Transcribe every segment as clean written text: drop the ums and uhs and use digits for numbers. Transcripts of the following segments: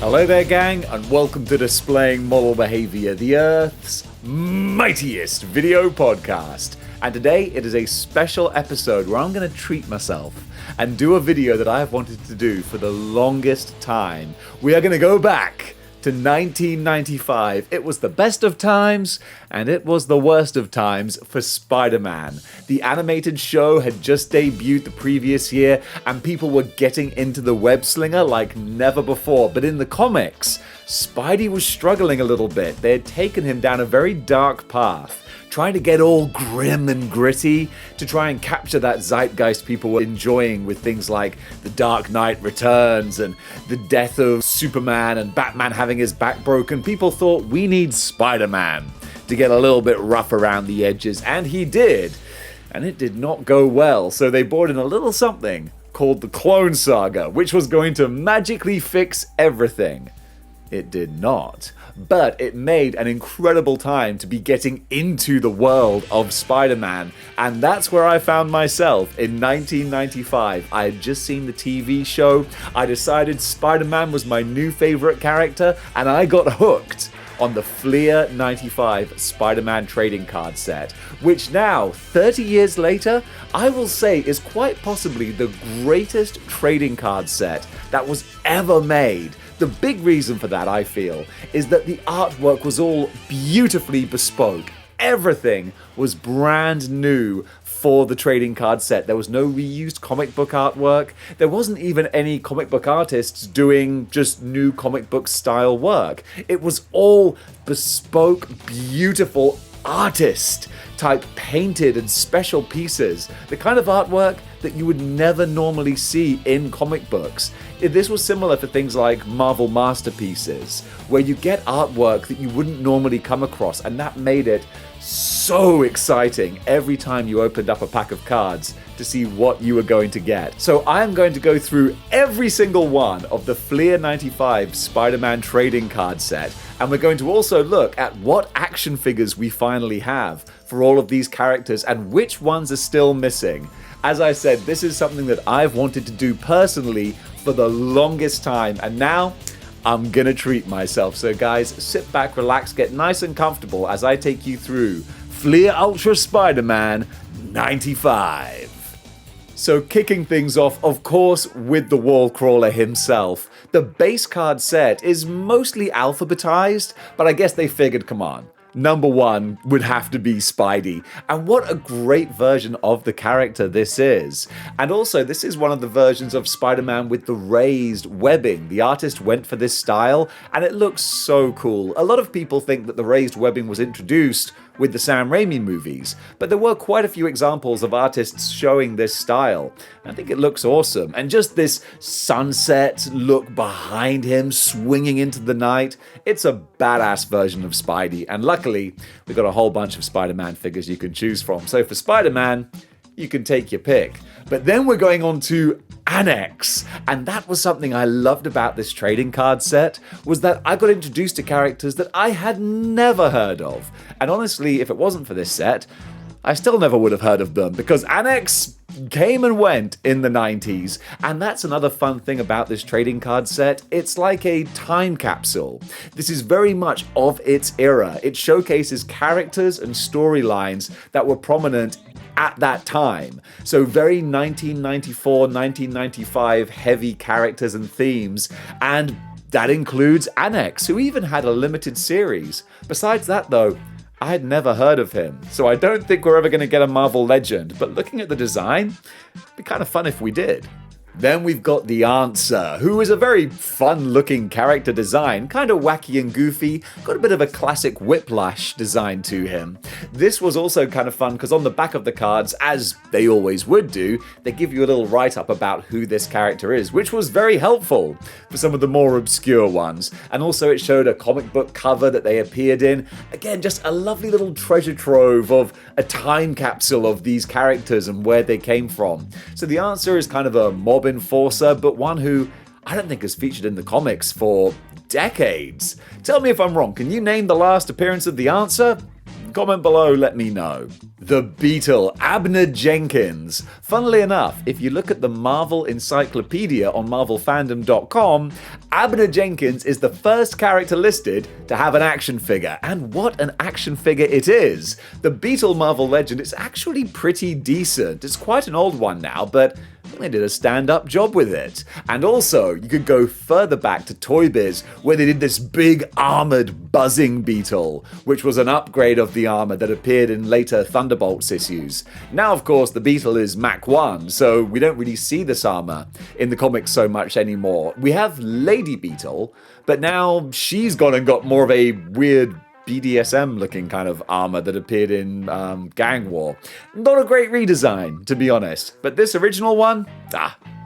Hello there, gang, and welcome to Displaying-Model-Behaviour, the Earth's mightiest video podcast. And today it is a special episode where I'm going to treat myself and do a video that I have wanted to do for the longest time. We are going to go back to 1995. It was the best of times, and it was the worst of times for Spider-Man. The animated show had just debuted the previous year, and people were getting into the web slinger like never before. But in the comics, Spidey was struggling a little bit. They had taken him down a very dark path, trying to get all grim and gritty to try and capture that zeitgeist people were enjoying with things like The Dark Knight Returns and the death of Superman and Batman having his back broken. People thought, we need Spider-Man to get a little bit rough around the edges, and he did. And it did not go well, so they brought in a little something called the Clone Saga, which was going to magically fix everything. It did not, but it made an incredible time to be getting into the world of Spider-Man, and that's where I found myself in 1995. I had just seen the TV show, I decided Spider-Man was my new favorite character, and I got hooked on the Fleer 95 Spider-Man trading card set, which now, 30 years later, I will say is quite possibly the greatest trading card set that was ever made. The big reason for that, I feel, is that the artwork was all beautifully bespoke. Everything was brand new for the trading card set. There was no reused comic book artwork. There wasn't even any comic book artists doing just new comic book style work. It was all bespoke, beautiful artist type painted and special pieces. The kind of artwork that you would never normally see in comic books. This was similar for things like Marvel Masterpieces, where you get artwork that you wouldn't normally come across, and that made it so exciting every time you opened up a pack of cards to see what you were going to get. So I'm going to go through every single one of the Fleer 95 Spider-Man trading card set, and we're going to also look at what action figures we finally have for all of these characters and which ones are still missing. As I said, this is something that I've wanted to do personally for the longest time, and now I'm gonna treat myself. So guys, sit back, relax, get nice and comfortable as I take you through Fleer Ultra Spider-Man 95. So kicking things off, of course, with the wall crawler himself. The base card set is mostly alphabetized, but I guess they figured, come on, number one would have to be Spidey. And what a great version of the character this is. And also, this is one of the versions of Spider-Man with the raised webbing. The artist went for this style, and it looks so cool. A lot of people think that the raised webbing was introduced with the Sam Raimi movies, but there were quite a few examples of artists showing this style. I think it looks awesome, and just this sunset look behind him swinging into the night, it's a badass version of Spidey, and luckily we've got a whole bunch of Spider-Man figures you can choose from. So for Spider-Man, you can take your pick. But then we're going on to Annex, and that was something I loved about this trading card set, was that I got introduced to characters that I had never heard of. And honestly, if it wasn't for this set, I still never would have heard of them, because Annex came and went in the 90s, and that's another fun thing about this trading card set. It's like a time capsule. This is very much of its era. It showcases characters and storylines that were prominent at that time. So very 1994, 1995 heavy characters and themes, and that includes Annex, who even had a limited series. Besides that though, I had never heard of him, so I don't think we're ever going to get a Marvel Legend, but looking at the design, it'd be kind of fun if we did. Then we've got The Answer, who is a very fun-looking character design, kind of wacky and goofy, got a bit of a classic Whiplash design to him. This was also kind of fun because on the back of the cards, as they always would do, they give you a little write-up about who this character is, which was very helpful for some of the more obscure ones. And also it showed a comic book cover that they appeared in. Again, just a lovely little treasure trove of a time capsule of these characters and where they came from. So The Answer is kind of a mob enforcer, but one who I don't think has featured in the comics for decades. Tell me if I'm wrong, can you name the last appearance of The Answer? Comment below, let me know. The Beetle, Abner Jenkins. Funnily enough, if you look at the Marvel Encyclopedia on MarvelFandom.com, Abner Jenkins is the first character listed to have an action figure. And what an action figure it is! The Beetle Marvel Legend is actually pretty decent. It's quite an old one now, but they did a stand-up job with it. And also, you could go further back to Toy Biz, where they did this big armored buzzing beetle, which was an upgrade of the armor that appeared in later Thunderbolts issues. Now, of course, the beetle is Mach 1, so we don't really see this armor in the comics so much anymore. We have Lady Beetle, but now she's gone and got more of a weird BDSM-looking kind of armor that appeared in Gang War. Not a great redesign, to be honest. But this original one,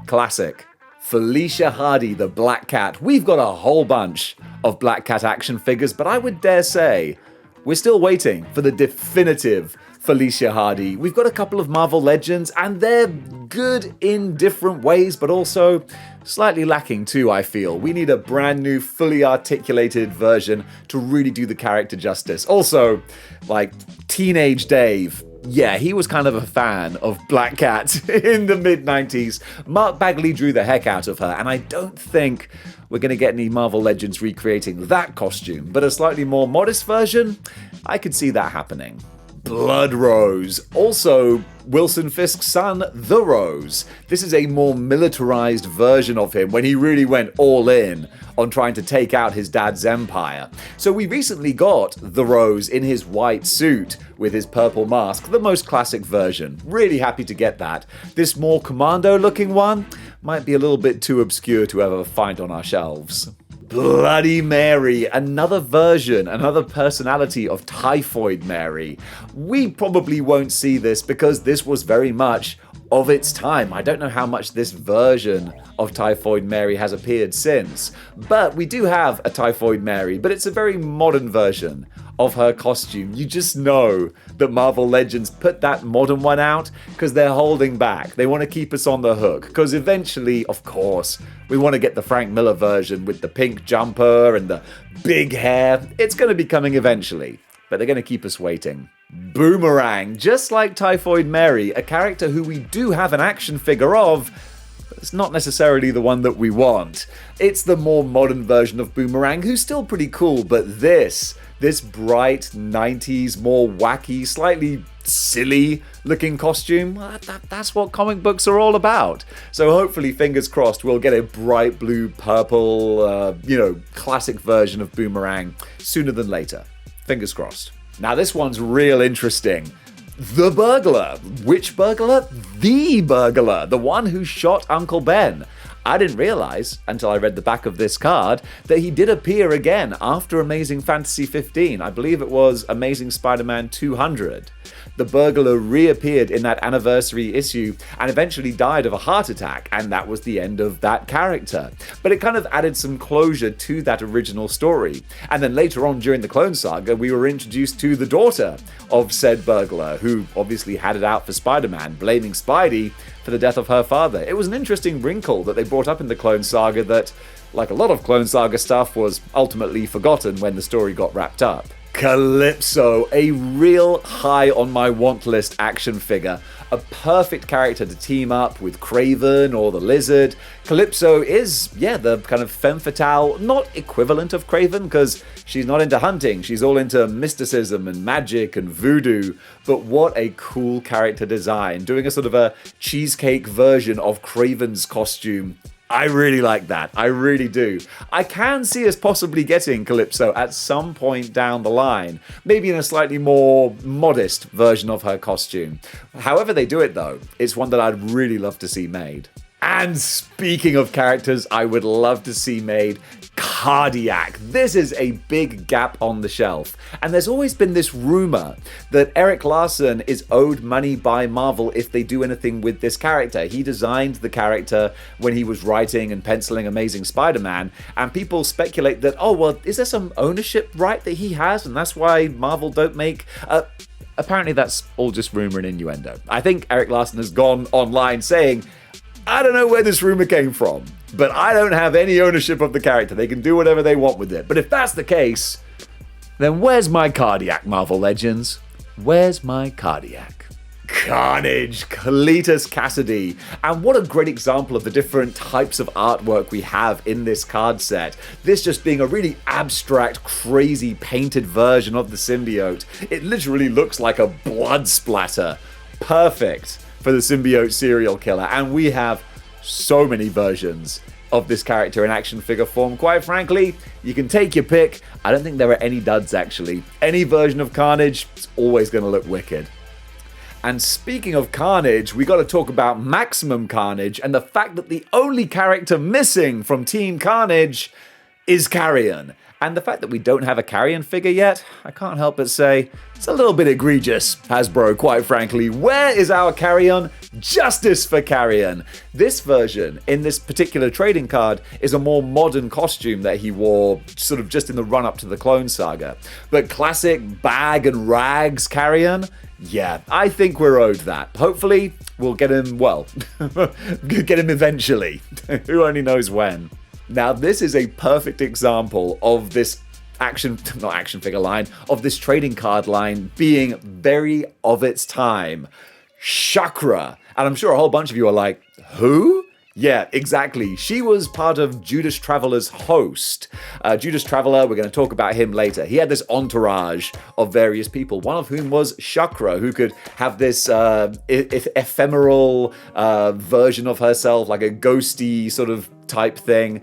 classic. Felicia Hardy, the Black Cat. We've got a whole bunch of Black Cat action figures, but I would dare say we're still waiting for the definitive Felicia Hardy. We've got a couple of Marvel Legends, and they're good in different ways, but also slightly lacking too, I feel. We need a brand new, fully articulated version to really do the character justice. Also, like, Teenage Dave. Yeah, he was kind of a fan of Black Cat in the mid-90s. Mark Bagley drew the heck out of her, and I don't think we're going to get any Marvel Legends recreating that costume, but a slightly more modest version, I could see that happening. Blood Rose. Also, Wilson Fisk's son, The Rose. This is a more militarized version of him when he really went all in on trying to take out his dad's empire. So we recently got The Rose in his white suit with his purple mask, the most classic version. Really happy to get that. This more commando looking one might be a little bit too obscure to ever find on our shelves. Bloody Mary, another version, another personality of Typhoid Mary. We probably won't see this because this was very much of its time. I don't know how much this version of Typhoid Mary has appeared since, but we do have a Typhoid Mary, but it's a very modern version of her costume. You just know that Marvel Legends put that modern one out because they're holding back. They want to keep us on the hook because eventually, of course, we want to get the Frank Miller version with the pink jumper and the big hair. It's going to be coming eventually, but they're going to keep us waiting. Boomerang, just like Typhoid Mary, a character who we do have an action figure of, but it's not necessarily the one that we want. It's the more modern version of Boomerang, who's still pretty cool, but this bright 90s, more wacky, slightly silly looking costume, that's what comic books are all about. So hopefully, fingers crossed, we'll get a bright blue, purple, classic version of Boomerang sooner than later. Fingers crossed. Now this one's real interesting. The burglar. Which burglar? The burglar. The one who shot Uncle Ben. I didn't realize, until I read the back of this card, that he did appear again after Amazing Fantasy 15. I believe it was Amazing Spider-Man 200. The burglar reappeared in that anniversary issue and eventually died of a heart attack, and that was the end of that character. But it kind of added some closure to that original story. And then later on during the Clone Saga, we were introduced to the daughter of said burglar, who obviously had it out for Spider-Man, blaming Spidey for the death of her father. It was an interesting wrinkle that they brought up in the Clone Saga that, like a lot of Clone Saga stuff, was ultimately forgotten when the story got wrapped up. Calypso, a real high on my want list action figure. A perfect character to team up with Kraven or the Lizard. Calypso is, the kind of femme fatale, not equivalent of Kraven, because she's not into hunting, she's all into mysticism and magic and voodoo, but what a cool character design, doing a sort of a cheesecake version of Kraven's costume. I really like that. I really do. I can see us possibly getting Calypso at some point down the line, maybe in a slightly more modest version of her costume. However they do it though, it's one that I'd really love to see made. And speaking of characters I would love to see made, Cardiac. This is a big gap on the shelf. And there's always been this rumor that Eric Larson is owed money by Marvel if they do anything with this character. He designed the character when he was writing and penciling Amazing Spider-Man, and people speculate that, is there some ownership right that he has, and that's why Marvel don't make... Apparently that's all just rumor and innuendo. I think Eric Larson has gone online saying, I don't know where this rumor came from, but I don't have any ownership of the character. They can do whatever they want with it. But if that's the case, then where's my Cardiac, Marvel Legends? Where's my cardiac? Carnage, Cletus Cassidy. And what a great example of the different types of artwork we have in this card set. This just being a really abstract, crazy painted version of the symbiote. It literally looks like a blood splatter. Perfect for the symbiote serial killer. And we have so many versions of this character in action figure form. Quite frankly, you can take your pick. I don't think there are any duds actually. Any version of Carnage is always going to look wicked. And speaking of Carnage, we got to talk about Maximum Carnage and the fact that the only character missing from Team Carnage is Carrion. And the fact that we don't have a Carrion figure yet, I can't help but say, it's a little bit egregious, Hasbro, quite frankly. Where is our Carrion? Justice for Carrion! This version, in this particular trading card, is a more modern costume that he wore sort of just in the run-up to the Clone Saga. But classic bag and rags Carrion? Yeah, I think we're owed that. Hopefully, we'll get him, well, get him eventually. Who only knows when. Now, this is a perfect example of this not action figure line, of this trading card line being very of its time. Chakra. And I'm sure a whole bunch of you are like, who? Yeah, exactly. She was part of Judas Traveler's host. Judas Traveler, we're going to talk about him later. He had this entourage of various people, one of whom was Chakra, who could have this ephemeral version of herself, like a ghosty sort of type thing.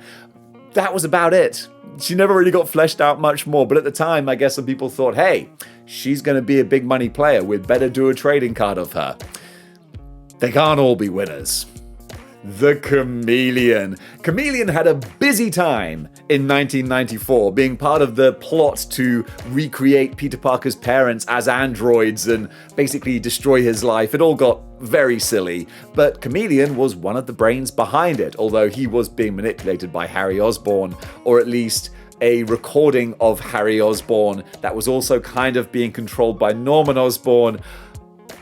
That was about it. She never really got fleshed out much more, but at the time, I guess some people thought, hey, she's going to be a big money player. We'd better do a trading card of her. They can't all be winners. The Chameleon. Chameleon had a busy time in 1994, being part of the plot to recreate Peter Parker's parents as androids and basically destroy his life. It all got very silly, but Chameleon was one of the brains behind it, although he was being manipulated by Harry Osborn, or at least a recording of Harry Osborn that was also kind of being controlled by Norman Osborn.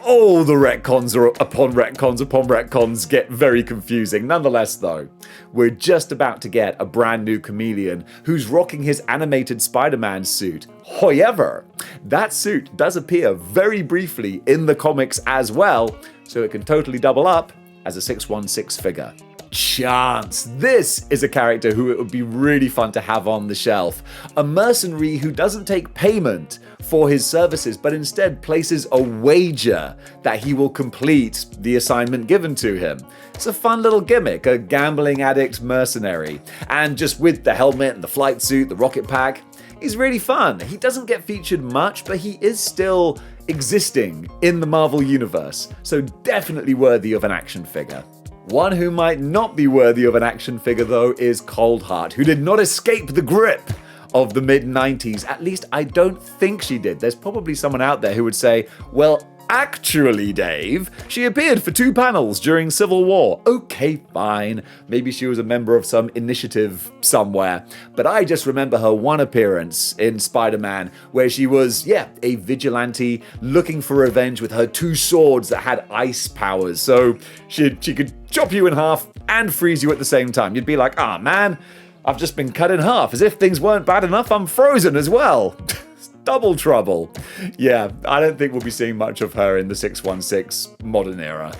Oh, the retcons are upon retcons get very confusing. Nonetheless, though, we're just about to get a brand new Chameleon who's rocking his animated Spider-Man suit. However, that suit does appear very briefly in the comics as well, so it can totally double up as a 616 figure. Chance. This is a character who it would be really fun to have on the shelf. A mercenary who doesn't take payment for his services, but instead places a wager that he will complete the assignment given to him. It's a fun little gimmick, a gambling addict mercenary. And just with the helmet and the flight suit, the rocket pack, he's really fun. He doesn't get featured much, but he is still existing in the Marvel Universe, so definitely worthy of an action figure. One who might not be worthy of an action figure, though, is Coldheart, who did not escape the grip of the mid-90s. At least I don't think she did. There's probably someone out there who would say, well, actually, Dave, she appeared for 2 panels during Civil War. Okay, fine. Maybe she was a member of some initiative somewhere. But I just remember her one appearance in Spider-Man where she was, a vigilante looking for revenge with her 2 swords that had ice powers. So she could chop you in half and freeze you at the same time. You'd be like, ah, man, I've just been cut in half. As if things weren't bad enough, I'm frozen as well. Double trouble. Yeah, I don't think we'll be seeing much of her in the 616 modern era.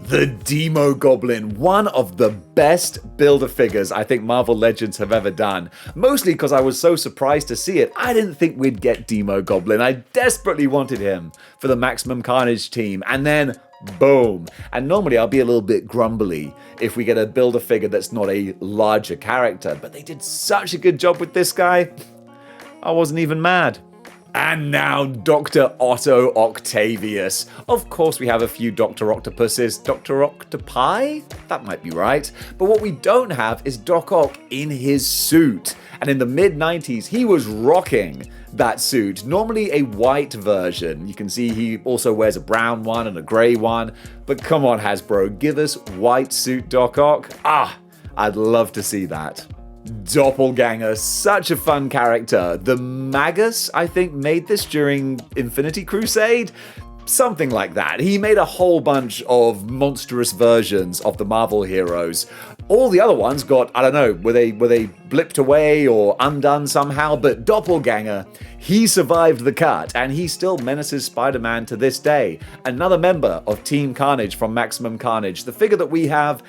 The Demo Goblin, one of the best Build-A-Figures I think Marvel Legends have ever done. Mostly because I was so surprised to see it. I didn't think we'd get Demo Goblin. I desperately wanted him for the Maximum Carnage team. And then, boom. And normally I'll be a little bit grumbly if we get a Build-A-Figure that's not a larger character. But they did such a good job with this guy, I wasn't even mad. And now Dr. Otto Octavius. Of course we have a few Dr. Octopuses. Dr. Octopi? That might be right. But what we don't have is Doc Ock in his suit. And in the mid-90s, he was rocking that suit. Normally a white version. You can see he also wears a brown one and a grey one. But come on, Hasbro, give us white suit Doc Ock. I'd love to see that. Doppelganger, such a fun character. The Magus, I think, made this during Infinity Crusade. Something like that. He made a whole bunch of monstrous versions of the Marvel heroes. All the other ones got, I don't know, were they blipped away or undone somehow, but Doppelganger, he survived the cut, and he still menaces Spider-Man to this day. Another member of Team Carnage from Maximum Carnage. The figure that we have,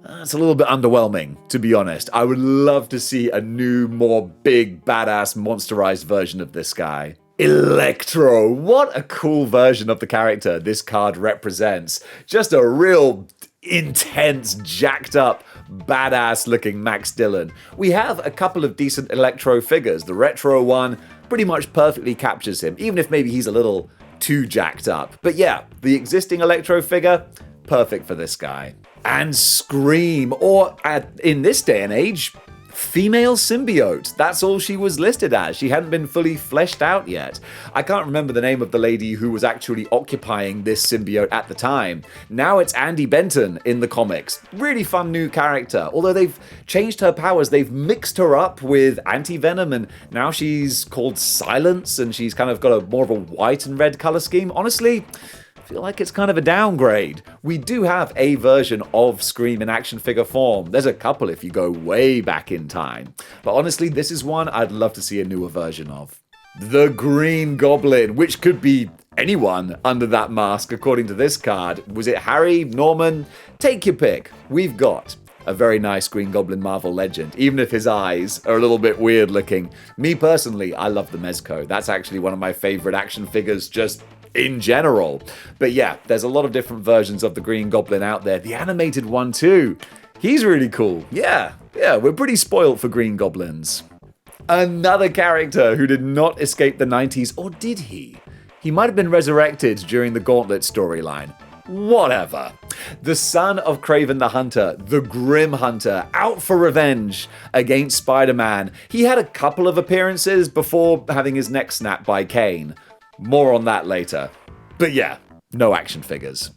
it's a little bit underwhelming, to be honest. I would love to see a new, more big, badass, monsterized version of this guy. Electro, what a cool version of the character this card represents. Just a real intense, jacked up, badass looking Max Dillon. We have a couple of decent Electro figures. The retro one pretty much perfectly captures him, even if maybe he's a little too jacked up. But yeah, the existing Electro figure, perfect for this guy. And Scream, or in this day and age, female symbiote. That's all she was listed as. She hadn't been fully fleshed out yet. I can't remember the name of the lady who was actually occupying this symbiote at the time. Now it's Andy Benton in the comics. Really fun new character. Although they've changed her powers, they've mixed her up with Anti-Venom, and now she's called Silence, and she's kind of got more of a white and red color scheme. Honestly, I feel like it's kind of a downgrade. We do have a version of Scream in action figure form. There's a couple if you go way back in time. But honestly, this is one I'd love to see a newer version of. The Green Goblin, which could be anyone under that mask according to this card. Was it Harry, Norman? Take your pick. We've got a very nice Green Goblin Marvel Legend, even if his eyes are a little bit weird looking. Me personally, I love the Mezco. That's actually one of my favorite action figures just in general. But yeah, there's a lot of different versions of the Green Goblin out there. The animated one too. He's really cool. Yeah, we're pretty spoiled for Green Goblins. Another character who did not escape the 90s, or did he? He might have been resurrected during the Gauntlet storyline. Whatever. The son of Kraven the Hunter, the Grim Hunter, out for revenge against Spider-Man. He had a couple of appearances before having his neck snapped by Kane. More on that later. But yeah, no action figures.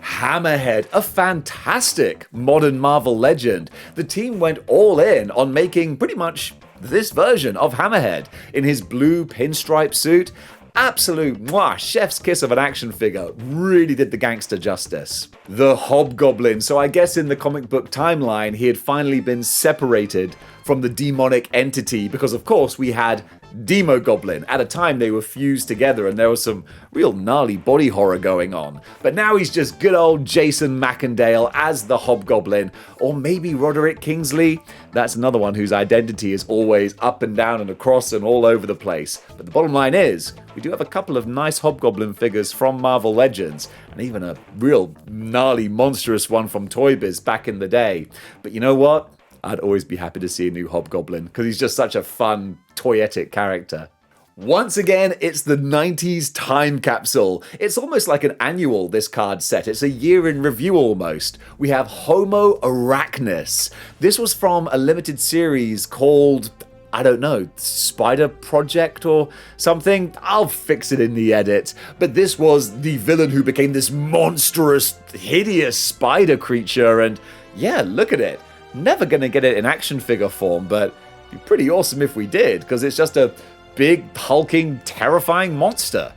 Hammerhead, a fantastic modern Marvel legend. The team went all in on making pretty much this version of Hammerhead in his blue pinstripe suit. Absolute chef's kiss of an action figure. Really did the gangster justice. The Hobgoblin. So I guess in the comic book timeline, he had finally been separated from the demonic entity because, of course, we had Demogoblin. At a time, they were fused together and there was some real gnarly body horror going on. But now he's just good old Jason Macendale as the Hobgoblin, or maybe Roderick Kingsley. That's another one whose identity is always up and down and across and all over the place. But the bottom line is, we do have a couple of nice Hobgoblin figures from Marvel Legends, and even a real gnarly, monstrous one from Toy Biz back in the day. But you know what? I'd always be happy to see a new Hobgoblin, because he's just such a fun, toyetic character. Once again, it's the 90s time capsule. It's almost like an annual, this card set. It's a year in review almost. We have Homo Arachnus. This was from a limited series called, I don't know, Spider Project or something? I'll fix it in the edit. But this was the villain who became this monstrous, hideous spider creature, and yeah, look at it. Never gonna get it in action figure form, but it'd be pretty awesome if we did, because it's just a big, hulking, terrifying monster.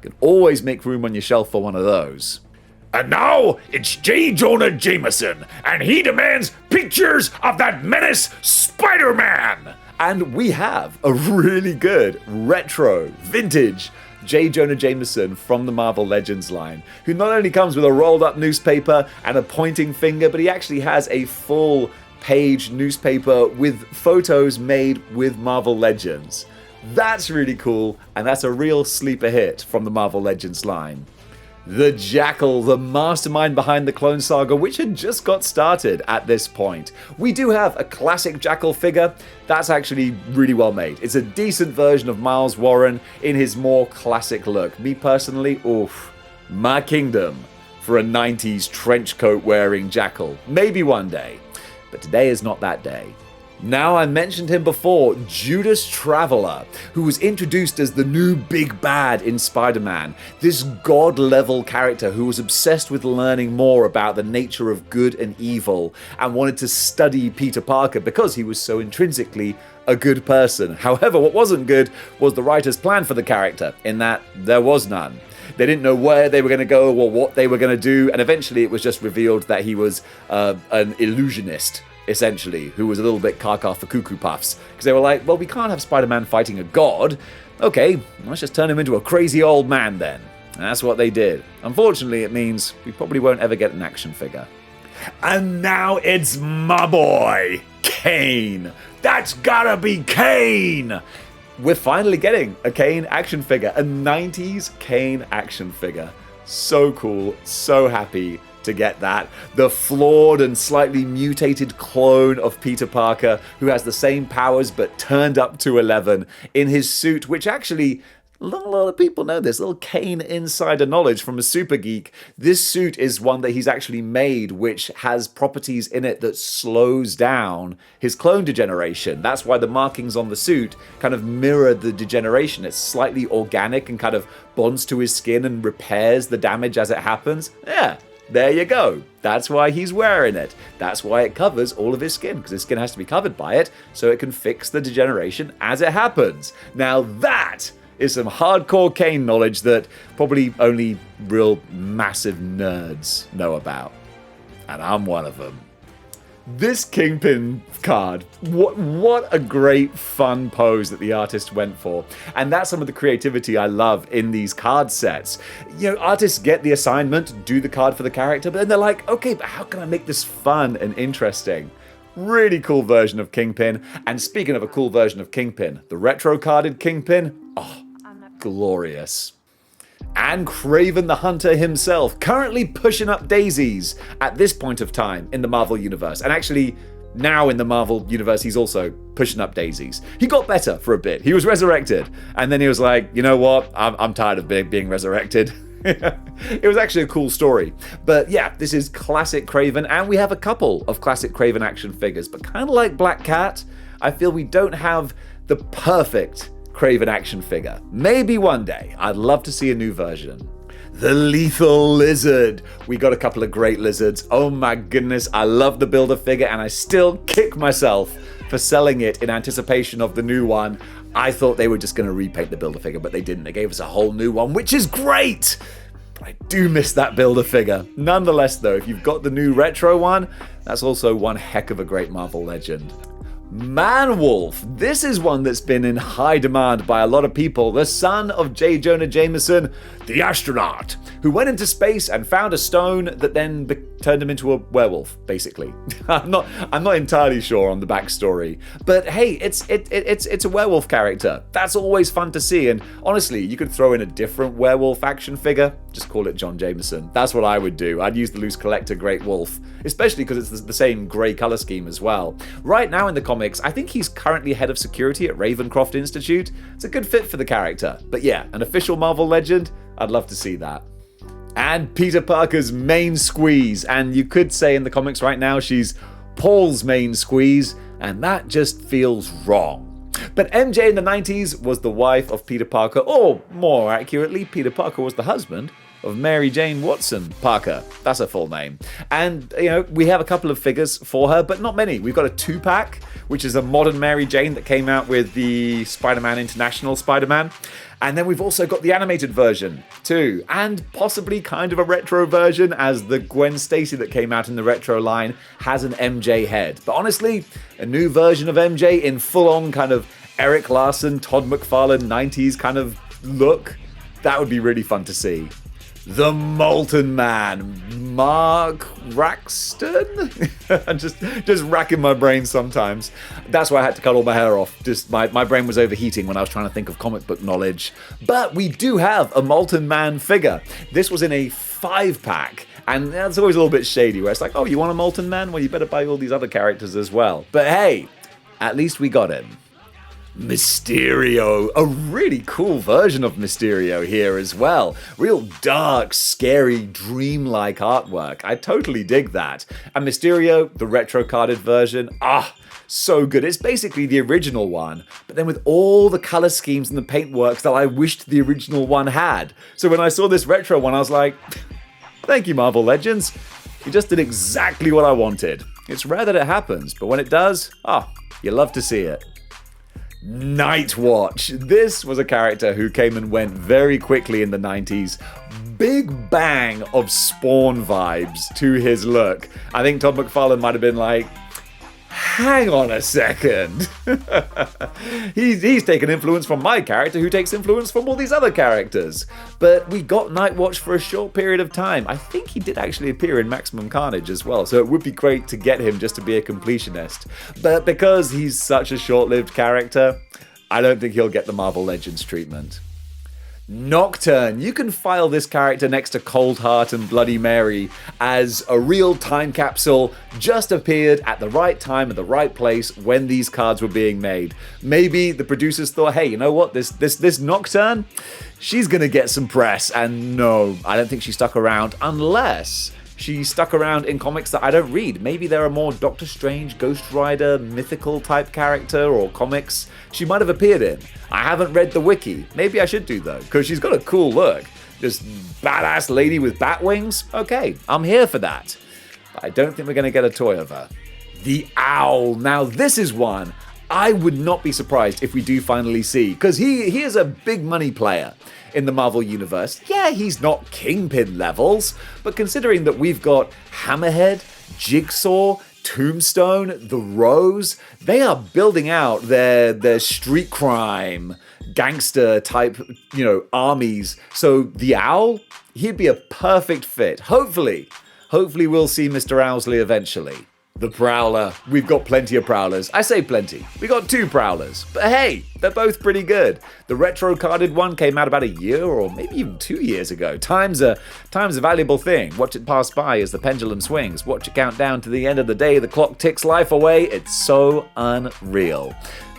You can always make room on your shelf for one of those. And now, it's J. Jonah Jameson, and he demands pictures of that menace, Spider-Man! And we have a really good, retro, vintage J. Jonah Jameson from the Marvel Legends line, who not only comes with a rolled up newspaper and a pointing finger, but he actually has a full page newspaper with photos made with Marvel Legends. That's really cool, and that's a real sleeper hit from the Marvel Legends line. The Jackal, the mastermind behind the Clone Saga, which had just got started at this point. We do have a classic Jackal figure that's actually really well made. It's a decent version of Miles Warren in his more classic look. Me personally, oof, my kingdom for a 90s trench coat wearing Jackal. Maybe one day, but today is not that day. Now, I mentioned him before, Judas Traveler, who was introduced as the new big bad in Spider-Man. This god-level character who was obsessed with learning more about the nature of good and evil and wanted to study Peter Parker because he was so intrinsically a good person. However, what wasn't good was the writer's plan for the character, in that there was none. They didn't know where they were going to go or what they were going to do, and eventually it was just revealed that he was an illusionist, essentially, who was a little bit caca for cuckoo puffs. Because they were like, well, we can't have Spider-Man fighting a god. Okay, let's just turn him into a crazy old man then. And that's what they did. Unfortunately, it means we probably won't ever get an action figure. And now it's my boy, Kane. That's gotta be Kane! We're finally getting a Kane action figure, a 90s Kane action figure. So cool, so happy to get that. The flawed and slightly mutated clone of Peter Parker, who has the same powers but turned up to 11 in his suit, which actually, a lot of people know this, little Kane insider knowledge from a super geek. This suit is one that he's actually made, which has properties in it that slows down his clone degeneration. That's why the markings on the suit kind of mirror the degeneration. It's slightly organic and kind of bonds to his skin and repairs the damage as it happens. Yeah, there you go. That's why he's wearing it. That's why it covers all of his skin, because his skin has to be covered by it so it can fix the degeneration as it happens. Now that is some hardcore Kane knowledge that probably only real massive nerds know about. And I'm one of them. This Kingpin card, what a great fun pose that the artist went for. And that's some of the creativity I love in these card sets. You know, artists get the assignment to do the card for the character, but then they're like, okay, but how can I make this fun and interesting? Really cool version of Kingpin. And speaking of a cool version of Kingpin, the retro carded Kingpin, oh, glorious. And Kraven the Hunter himself, currently pushing up daisies at this point of time in the Marvel Universe. And actually, now in the Marvel Universe, he's also pushing up daisies. He got better for a bit. He was resurrected. And then he was like, you know what? I'm tired of being resurrected. It was actually a cool story. But yeah, this is classic Kraven. And we have a couple of classic Kraven action figures. But kind of like Black Cat, I feel we don't have the perfect Kraven action figure. Maybe one day. I'd love to see a new version. The Lethal Lizard. We got a couple of great lizards. Oh my goodness, I love the Build-A-Figure and I still kick myself for selling it in anticipation of the new one. I thought they were just going to repaint the Build-A-Figure, but they didn't. They gave us a whole new one, which is great! But I do miss that Build-A-Figure. Nonetheless though, if you've got the new retro one, that's also one heck of a great Marvel legend. Man-Wolf. This is one that's been in high demand by a lot of people. The son of J. Jonah Jameson, the astronaut, who went into space and found a stone that then turned him into a werewolf, basically. I'm not entirely sure on the backstory. But hey, it's a werewolf character. That's always fun to see. And honestly, you could throw in a different werewolf action figure. Just call it John Jameson. That's what I would do. I'd use the Loose Collector Great Wolf, especially because it's the same grey color scheme as well. Right now in the comics, I think he's currently head of security at Ravencroft Institute. It's a good fit for the character. But yeah, an official Marvel legend, I'd love to see that. And Peter Parker's main squeeze. And you could say in the comics right now, she's Paul's main squeeze, and that just feels wrong. But MJ in the 90s was the wife of Peter Parker, or more accurately, Peter Parker was the husband of Mary Jane Watson Parker. That's her full name. And, you know, we have a couple of figures for her, but not many. We've got a 2-pack, which is a modern Mary Jane that came out with the Spider-Man International Spider-Man. And then we've also got the animated version too, and possibly kind of a retro version, as the Gwen Stacy that came out in the retro line has an MJ head. But honestly, a new version of MJ in full-on kind of Eric Larson, Todd McFarlane 90s kind of look, that would be really fun to see. The Molten Man, Mark Raxton? I'm just racking my brain sometimes. That's why I had to cut all my hair off. Just my brain was overheating when I was trying to think of comic book knowledge. But we do have a Molten Man figure. This was in a 5-pack. And that's always a little bit shady, where it's like, oh, you want a Molten Man? Well, you better buy all these other characters as well. But hey, at least we got him. Mysterio, a really cool version of Mysterio here as well. Real dark, scary, dreamlike artwork. I totally dig that. And Mysterio, the retro carded version, so good. It's basically the original one, but then with all the color schemes and the paintworks that I wished the original one had. So when I saw this retro one, I was like, thank you, Marvel Legends. You just did exactly what I wanted. It's rare that it happens, but when it does, you love to see it. Nightwatch. This was a character who came and went very quickly in the 90s. Big bang of Spawn vibes to his look. I think Todd McFarlane might have been like, hang on a second. he's taken influence from my character, who takes influence from all these other characters. But we got Nightwatch for a short period of time. I think he did actually appear in Maximum Carnage as well, so it would be great to get him just to be a completionist. But because he's such a short-lived character, I don't think he'll get the Marvel Legends treatment. Nocturne. You can file this character next to Coldheart and Bloody Mary as a real time capsule, just appeared at the right time at the right place when these cards were being made. Maybe the producers thought, hey, you know what, this Nocturne, she's gonna get some press, and no, I don't think she stuck around unless she stuck around in comics that I don't read. Maybe there are more Doctor Strange, Ghost Rider, mythical type character or comics she might have appeared in. I haven't read the wiki. Maybe I should do though, because she's got a cool look. This badass lady with bat wings. Okay, I'm here for that. But I don't think we're going to get a toy of her. The Owl. Now this is one I would not be surprised if we do finally see, because he is a big money player in the Marvel Universe. Yeah, he's not Kingpin levels, but considering that we've got Hammerhead, Jigsaw, Tombstone, The Rose, they are building out their street crime, gangster type, armies. So the Owl, he'd be a perfect fit. Hopefully we'll see Mr. Owlsley eventually. The Prowler. We've got plenty of Prowlers. I say plenty. We got 2 Prowlers. But hey, they're both pretty good. The retro carded one came out about a year or maybe even 2 years ago. Time's a valuable thing. Watch it pass by as the pendulum swings. Watch it count down to the end of the day. The clock ticks life away. It's so unreal.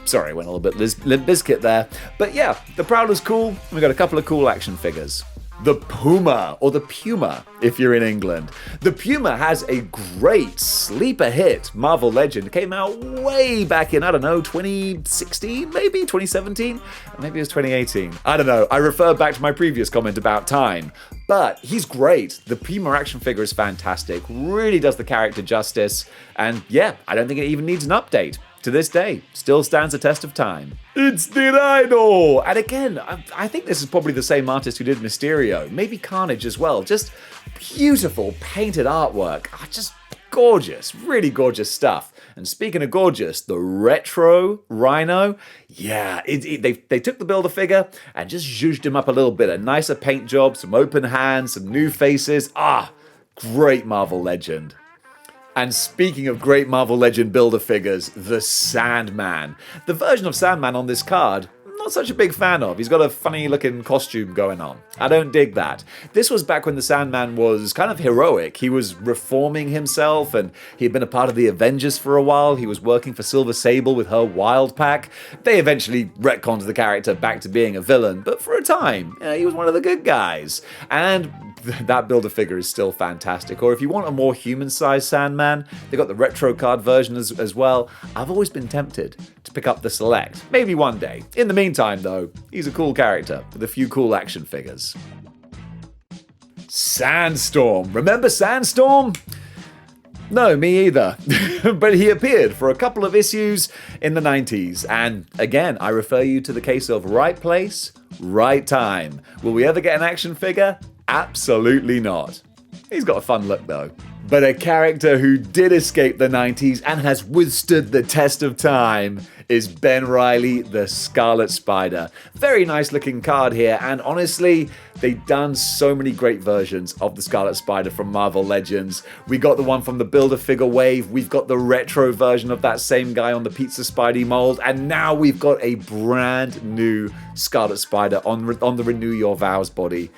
Sorry, I went a little bit Limp Bizkit there. But yeah, the Prowler's cool. We got a couple of cool action figures. The Puma, or the Puma, if you're in England. The Puma has a great sleeper hit Marvel Legend. It came out way back in, 2016, maybe 2017? Maybe it was 2018. I don't know. I refer back to my previous comment about time. But he's great. The Puma action figure is fantastic. Really does the character justice. And yeah, I don't think it even needs an update. To this day, still stands the test of time. It's the Rhino! And again, I think this is probably the same artist who did Mysterio, maybe Carnage as well. Just beautiful painted artwork. Just gorgeous, really gorgeous stuff. And speaking of gorgeous, the retro Rhino, yeah, they took the Build-A-Figure and just zhuzhed him up a little bit. A nicer paint job, some open hands, some new faces. Great Marvel Legend. And speaking of great Marvel Legend Build-A-Figures, the Sandman. The version of Sandman on this card, not such a big fan of. He's got a funny looking costume going on. I don't dig that. This was back when the Sandman was kind of heroic. He was reforming himself and he had been a part of the Avengers for a while. He was working for Silver Sable with her Wild Pack. They eventually retconned the character back to being a villain, but for a time, he was one of the good guys. And that Build-A-Figure is still fantastic. Or if you want a more human-sized Sandman, they got the retro card version as well. I've always been tempted to pick up the Select. Maybe one day. In the meantime, though, he's a cool character with a few cool action figures. Sandstorm. Remember Sandstorm? No, me either. But he appeared for a couple of issues in the 90s. And again, I refer you to the case of right place, right time. Will we ever get an action figure? Absolutely not. He's got a fun look though. But a character who did escape the 90s and has withstood the test of time is Ben Reilly, the Scarlet Spider. Very nice looking card here, and honestly, they've done so many great versions of the Scarlet Spider from Marvel Legends. We got the one from the Build-A-Figure wave, we've got the retro version of that same guy on the Pizza Spidey mold, and now we've got a brand new Scarlet Spider on the Renew Your Vows body.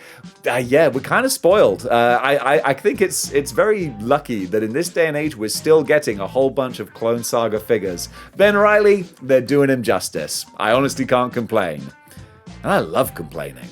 Yeah, we're kind of spoiled. I think it's very lucky that in this day and age we're still getting a whole bunch of Clone Saga figures. Ben Reilly, they're doing him justice. I honestly can't complain. And I love complaining.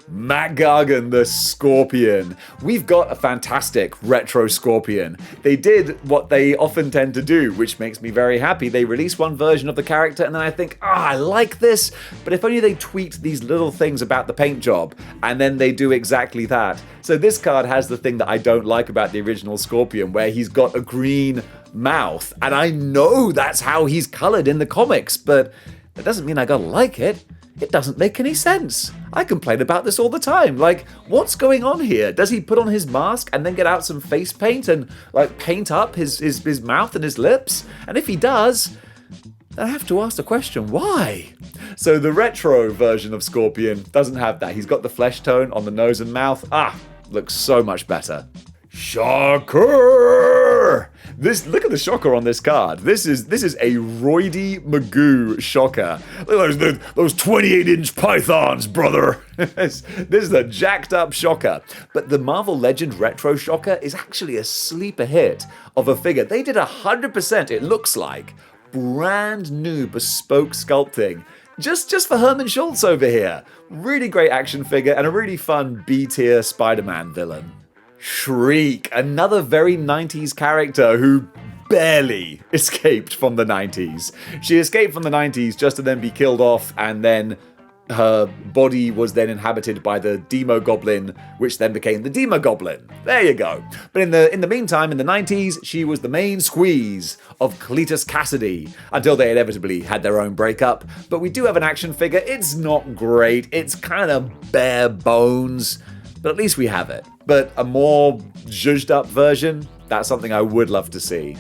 Matt Gargan, the Scorpion. We've got a fantastic retro Scorpion. They did what they often tend to do, which makes me very happy. They release one version of the character and then I think, I like this, but if only they tweaked these little things about the paint job, and then they do exactly that. So this card has the thing that I don't like about the original Scorpion, where he's got a green mouth, and I know that's how he's colored in the comics, but That doesn't mean I gotta like it. It doesn't make any sense. I complain about this all the time. Like, what's going on here? Does he put on his mask and then get out some face paint and like paint up his mouth and his lips? And if he does, I have to ask the question, why? So the retro version of Scorpion doesn't have that. He's got the flesh tone on the nose and mouth. Looks so much better. Shocker! Look at the shocker on this card. This is a Roidy Magoo shocker. Look at those 28-inch pythons, brother. This is a jacked up shocker. But the Marvel Legend retro shocker is actually a sleeper hit of a figure. They did 100%, it looks like, brand new bespoke sculpting. Just for Herman Schultz over here. Really great action figure and a really fun B-tier Spider-Man villain. Shriek, another very 90s character who barely escaped from the 90s. She escaped from the 90s just to then be killed off, and then her body was then inhabited by the Demo Goblin, which then became the Demo Goblin. There you go. But in the meantime, in the 90s, she was the main squeeze of Cletus Cassidy, until they inevitably had their own breakup. But we do have an action figure. It's not great. It's kind of bare bones, but at least we have it. But a more zhuzhed up version, that's something I would love to see.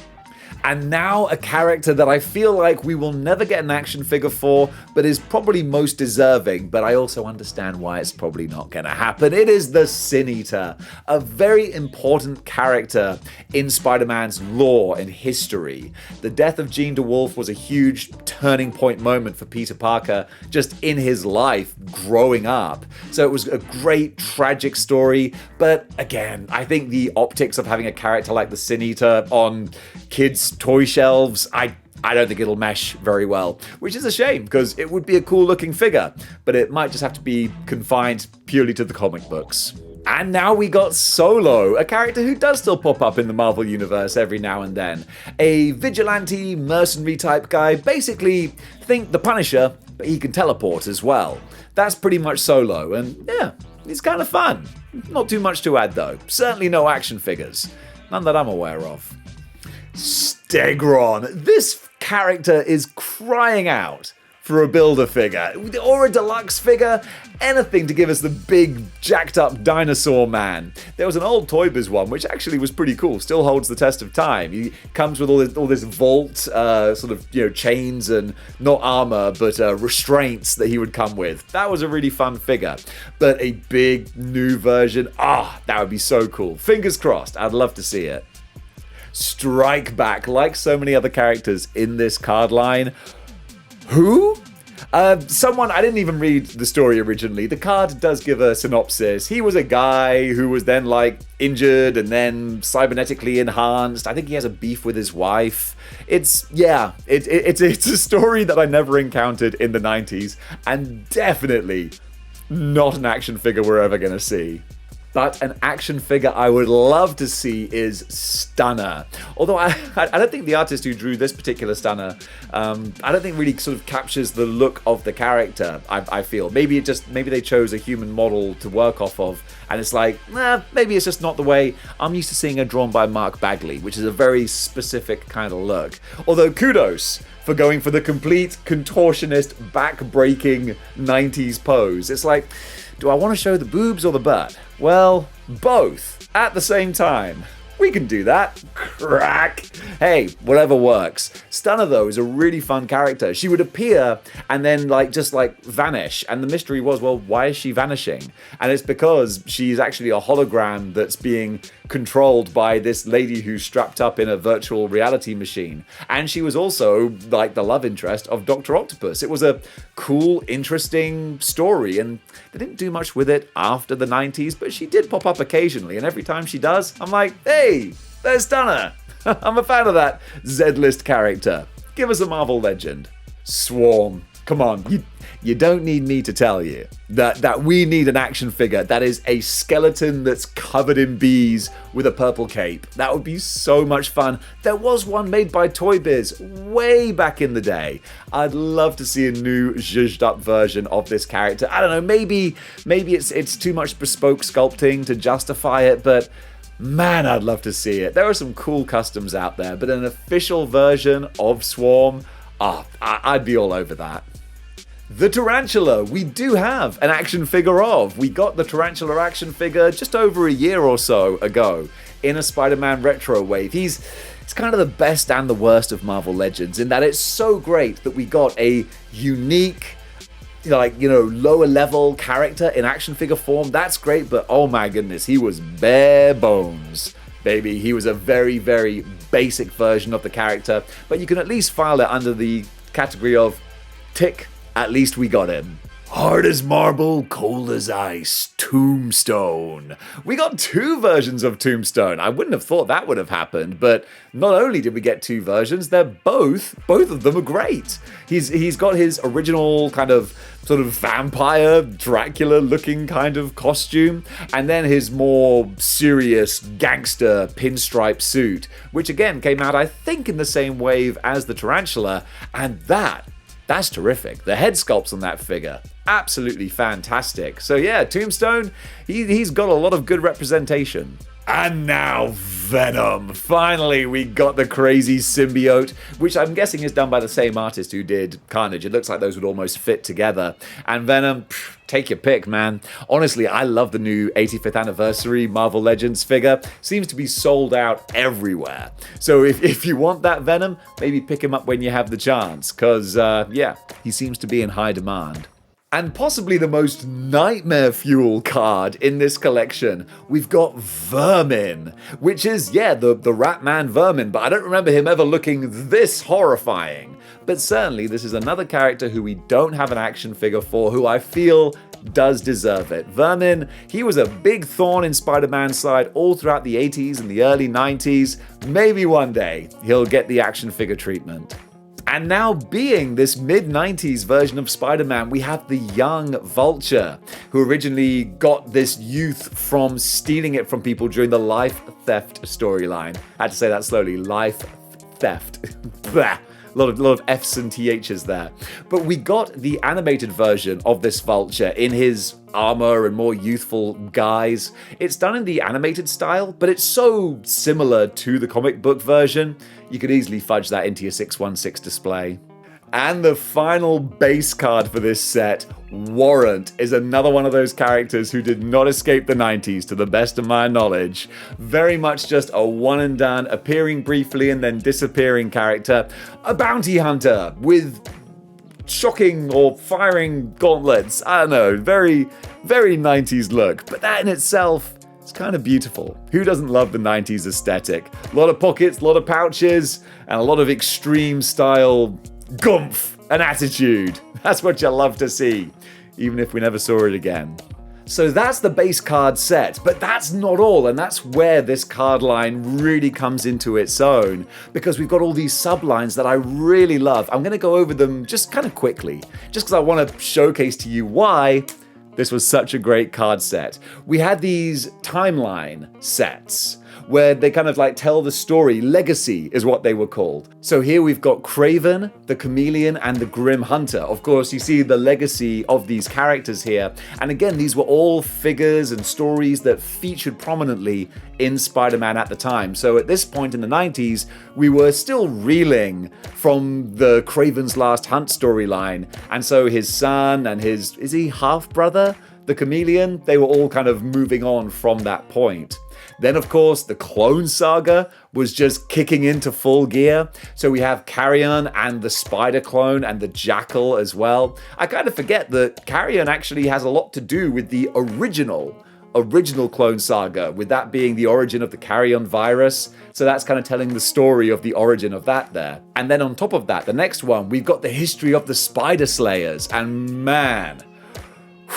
And now a character that I feel like we will never get an action figure for, but is probably most deserving, but I also understand why it's probably not going to happen. It is the Sin Eater, a very important character in Spider-Man's lore and history. The death of Jean DeWolf was a huge turning point moment for Peter Parker just in his life growing up. So it was a great tragic story, but again, I think the optics of having a character like the Sin Eater on kids' toy shelves, I don't think it'll mesh very well, which is a shame because it would be a cool looking figure, but it might just have to be confined purely to the comic books. And now we got Solo, a character who does still pop up in the Marvel Universe every now and then. A vigilante, mercenary type guy, basically think the Punisher, but he can teleport as well. That's pretty much Solo, and yeah, he's kind of fun. Not too much to add though. Certainly no action figures. None that I'm aware of. Stegron. This character is crying out for a Build-A-Figure or a deluxe figure, anything to give us the big jacked up dinosaur man. There was an old Toy Biz one which actually was pretty cool, still holds the test of time. He comes with all this vault sort of chains and not armor but restraints that he would come with. That was a really fun figure, but a big new version, that would be so cool. Fingers crossed, I'd love to see it. Strike Back, like so many other characters in this card line. Who? Someone, I didn't even read the story originally. The card does give a synopsis. He was a guy who was then injured and then cybernetically enhanced. I think he has a beef with his wife. It's a story that I never encountered in the 90s, and definitely not an action figure we're ever going to see. But an action figure I would love to see is Stunner. Although I don't think the artist who drew this particular Stunner, I don't think really sort of captures the look of the character, I feel. Maybe they chose a human model to work off of, and it's maybe it's just not the way I'm used to seeing her drawn by Mark Bagley, which is a very specific kind of look. Although kudos for going for the complete contortionist, back-breaking 90s pose. It's do I want to show the boobs or the butt? Well, both at the same time. We can do that. Crack. Hey, whatever works. Stunner, though, is a really fun character. She would appear and then just vanish. And the mystery was, well, why is she vanishing? And it's because she's actually a hologram that's being controlled by this lady who's strapped up in a virtual reality machine. And she was also the love interest of Dr. Octopus. It was a cool, interesting story, and they didn't do much with it after the 90s, but she did pop up occasionally, and every time she does, I'm like, hey, there's Stunner. I'm a fan of that Z-list character. Give us a Marvel Legend. Swarm. Come on, you don't need me to tell you that we need an action figure that is a skeleton that's covered in bees with a purple cape. That would be so much fun. There was one made by Toy Biz way back in the day. I'd love to see a new zhuzhed up version of this character. I don't know, maybe it's too much bespoke sculpting to justify it, but man, I'd love to see it. There are some cool customs out there, but an official version of Swarm, I'd be all over that. The Tarantula, we do have an action figure of. We got the Tarantula action figure just over a year or so ago in a Spider-Man retro wave. It's kind of the best and the worst of Marvel Legends in that it's so great that we got a unique, lower level character in action figure form. That's great, but oh my goodness, he was bare bones, baby. He was a very, very basic version of the character, but you can at least file it under the category of tick. At least we got him. Hard as marble, cold as ice, Tombstone. We got two versions of Tombstone. I wouldn't have thought that would have happened, but not only did we get two versions, they're both of them are great. He's got his original kind of sort of vampire, Dracula-looking kind of costume, and then his more serious gangster pinstripe suit, which again came out, I think, in the same wave as the Tarantula, and that's terrific. The head sculpts on that figure, absolutely fantastic. So yeah, Tombstone, he's got a lot of good representation. And now Venom. Finally, we got the crazy symbiote, which I'm guessing is done by the same artist who did Carnage. It looks like those would almost fit together. And Venom, take your pick, man. Honestly, I love the new 85th anniversary Marvel Legends figure. Seems to be sold out everywhere. So if you want that Venom, maybe pick him up when you have the chance, because, he seems to be in high demand. And possibly the most nightmare fuel card in this collection, we've got Vermin, which is, the Ratman Vermin, but I don't remember him ever looking this horrifying. But certainly this is another character who we don't have an action figure for, who I feel does deserve it. Vermin, he was a big thorn in Spider-Man's side all throughout the 80s and the early 90s. Maybe one day he'll get the action figure treatment. And now, being this mid-90s version of Spider-Man, we have the young Vulture, who originally got this youth from stealing it from people during the life theft storyline. I had to say that slowly, life theft. Blah. A lot of F's and TH's there. But we got the animated version of this Vulture in his armor and more youthful guise. It's done in the animated style, but it's so similar to the comic book version, you could easily fudge that into your 616 display. And the final base card for this set, Warrant, is another one of those characters who did not escape the 90s, to the best of my knowledge. Very much just a one and done, appearing briefly and then disappearing character. A bounty hunter with shocking or firing gauntlets. I don't know, very, very 90s look. But that in itself, it's kind of beautiful. Who doesn't love the 90s aesthetic? A lot of pockets, a lot of pouches, and a lot of extreme style gumph and attitude. That's what you love to see, even if we never saw it again. So that's the base card set, but that's not all, and that's where this card line really comes into its own, because we've got all these sublines that I really love. I'm going to go over them just kind of quickly, just because I want to showcase to you why this was such a great card set. We had these timeline sets, where they kind of like tell the story. Legacy is what they were called. So here we've got Kraven, the Chameleon, and the Grim Hunter. Of course, you see the legacy of these characters here. And again, these were all figures and stories that featured prominently in Spider-Man at the time. So at this point in the 90s, we were still reeling from the Kraven's Last Hunt storyline. And so his son and is he half-brother? The Chameleon, they were all kind of moving on from that point. Then, of course, the Clone Saga was just kicking into full gear. So we have Carrion and the Spider Clone and the Jackal as well. I kind of forget that Carrion actually has a lot to do with the original Clone Saga, with that being the origin of the Carrion virus. So that's kind of telling the story of the origin of that there. And then on top of that, the next one, we've got the history of the Spider Slayers. And man,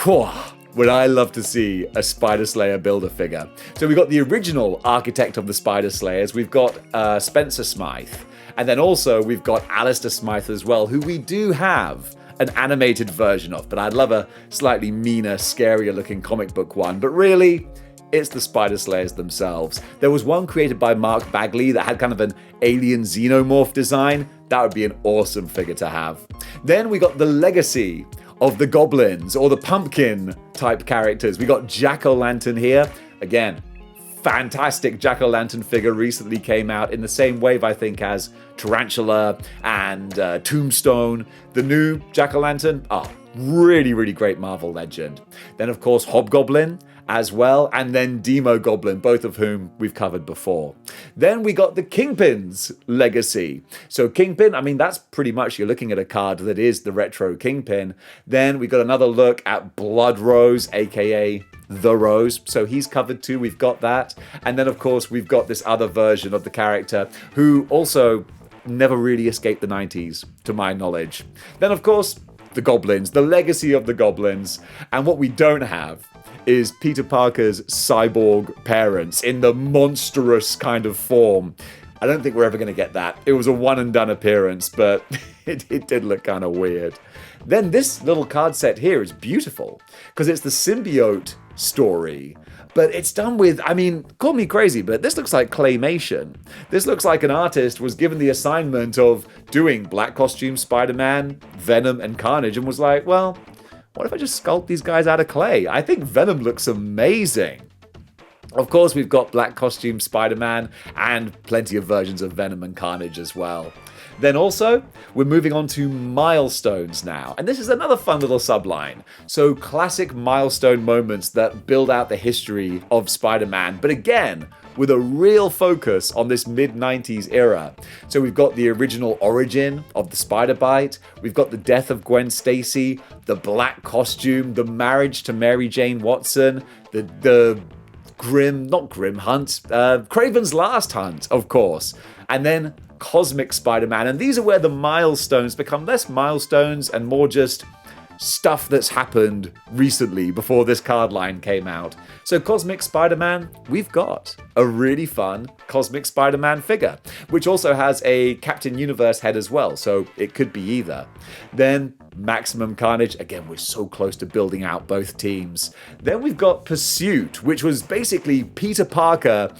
whew, would I love to see a Spider Slayer Build-A-Figure. So we've got the original architect of the Spider Slayers, we've got Spencer Smythe, and then also we've got Alistair Smythe as well, who we do have an animated version of, but I'd love a slightly meaner, scarier looking comic book one. But really, it's the Spider Slayers themselves. There was one created by Mark Bagley that had kind of an alien xenomorph design. That would be an awesome figure to have. Then we got the legacy of the goblins or the pumpkin type characters. We got Jack-O-Lantern here. Again, fantastic Jack-O-Lantern figure recently came out in the same wave, I think, as Tarantula and Tombstone. The new Jack-O-Lantern, Really, really great Marvel legend. Then, of course, Hobgoblin as well, and then Demogoblin, both of whom we've covered before. Then we got the Kingpin's legacy. So Kingpin, I mean, that's pretty much, you're looking at a card that is the retro Kingpin. Then we got another look at Blood Rose, aka The Rose. So he's covered too, we've got that. And then, of course, we've got this other version of the character who also never really escaped the 90s, to my knowledge. Then, of course, the Goblins, the legacy of the Goblins. And what we don't have is Peter Parker's cyborg parents in the monstrous kind of form. I don't think we're ever going to get that. It was a one and done appearance, but it did look kind of weird. Then this little card set here is beautiful because it's the symbiote story. But it's done with, I mean, call me crazy, but this looks like claymation. This looks like an artist was given the assignment of doing Black Costume Spider-Man, Venom, and Carnage, and was like, well, what if I just sculpt these guys out of clay? I think Venom looks amazing. Of course, we've got Black Costume Spider-Man and plenty of versions of Venom and Carnage as well. Then also, we're moving on to Milestones now. And this is another fun little subline. So classic milestone moments that build out the history of Spider-Man, but again, with a real focus on this mid-90s era. So we've got the original origin of the spider bite, we've got the death of Gwen Stacy, the black costume, the marriage to Mary Jane Watson, the Craven's Last Hunt, of course, and then Cosmic Spider-Man. And these are where the milestones become less milestones and more just stuff that's happened recently before this card line came out. So Cosmic Spider-Man, we've got a really fun Cosmic Spider-Man figure, which also has a Captain Universe head as well, so it could be either. Then Maximum Carnage, again, we're so close to building out both teams. Then we've got Pursuit, which was basically Peter Parker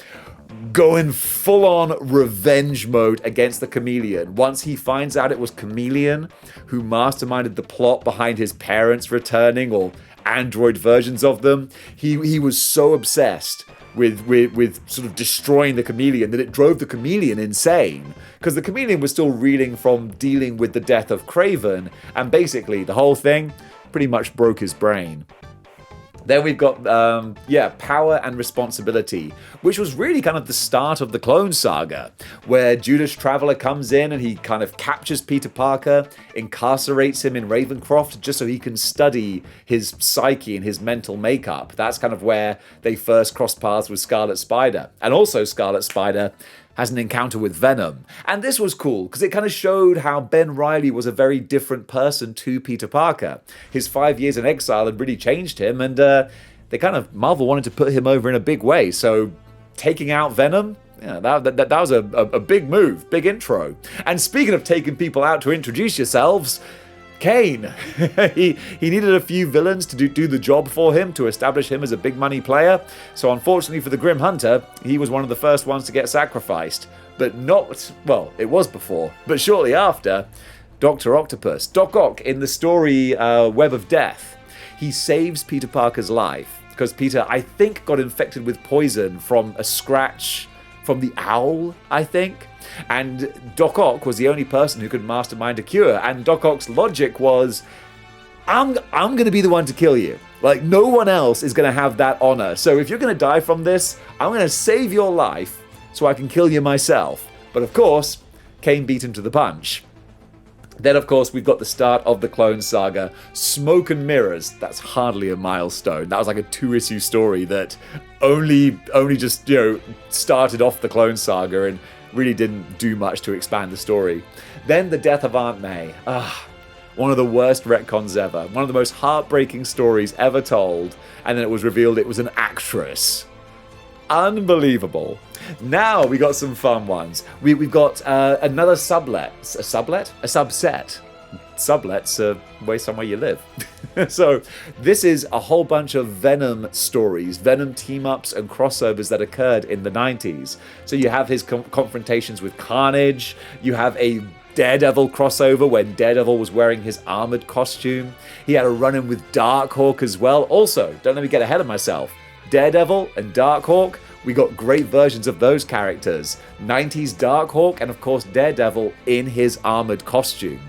going full-on revenge mode against the Chameleon. Once he finds out it was Chameleon who masterminded the plot behind his parents returning, or android versions of them, he was so obsessed with sort of destroying the Chameleon that it drove the Chameleon insane. Because the Chameleon was still reeling from dealing with the death of Craven, and basically the whole thing pretty much broke his brain. Then we've got, Power and Responsibility, which was really kind of the start of the Clone Saga, where Judas Traveler comes in and he kind of captures Peter Parker, incarcerates him in Ravencroft just so he can study his psyche and his mental makeup. That's kind of where they first cross paths with Scarlet Spider. And also Scarlet Spider has an encounter with Venom. And this was cool, because it kind of showed how Ben Reilly was a very different person to Peter Parker. His 5 years in exile had really changed him, and Marvel wanted to put him over in a big way. So taking out Venom, that was a big move, big intro. And speaking of taking people out to introduce yourselves, Kane. he needed a few villains to do the job for him, to establish him as a big money player. So unfortunately for the Grim Hunter, he was one of the first ones to get sacrificed. But it was before, but shortly after, Dr. Octopus. Doc Ock in the story Web of Death. He saves Peter Parker's life because Peter, I think, got infected with poison from a scratch from the owl, I think. And Doc Ock was the only person who could mastermind a cure. And Doc Ock's logic was, I'm going to be the one to kill you. Like, no one else is going to have that honor. So if you're going to die from this, I'm going to save your life so I can kill you myself. But of course, Kane beat him to the punch. Then, of course, we've got the start of the Clone Saga. Smoke and Mirrors. That's hardly a milestone. That was like a 2-issue story that only just, started off the Clone Saga and really didn't do much to expand the story. Then the death of Aunt May. One of the worst retcons ever. One of the most heartbreaking stories ever told. And then it was revealed it was an actress. Unbelievable. Now we got some fun ones. We've got another sublet. A sublet? A subset. Sublet's somewhere you live. So this is a whole bunch of Venom stories, Venom team-ups and crossovers that occurred in the 90s. So you have his confrontations with Carnage. You have a Daredevil crossover when Daredevil was wearing his armored costume. He had a run-in with Darkhawk as well. Also, don't let me get ahead of myself. Daredevil and Darkhawk, we got great versions of those characters. 90s Darkhawk and of course Daredevil in his armored costume.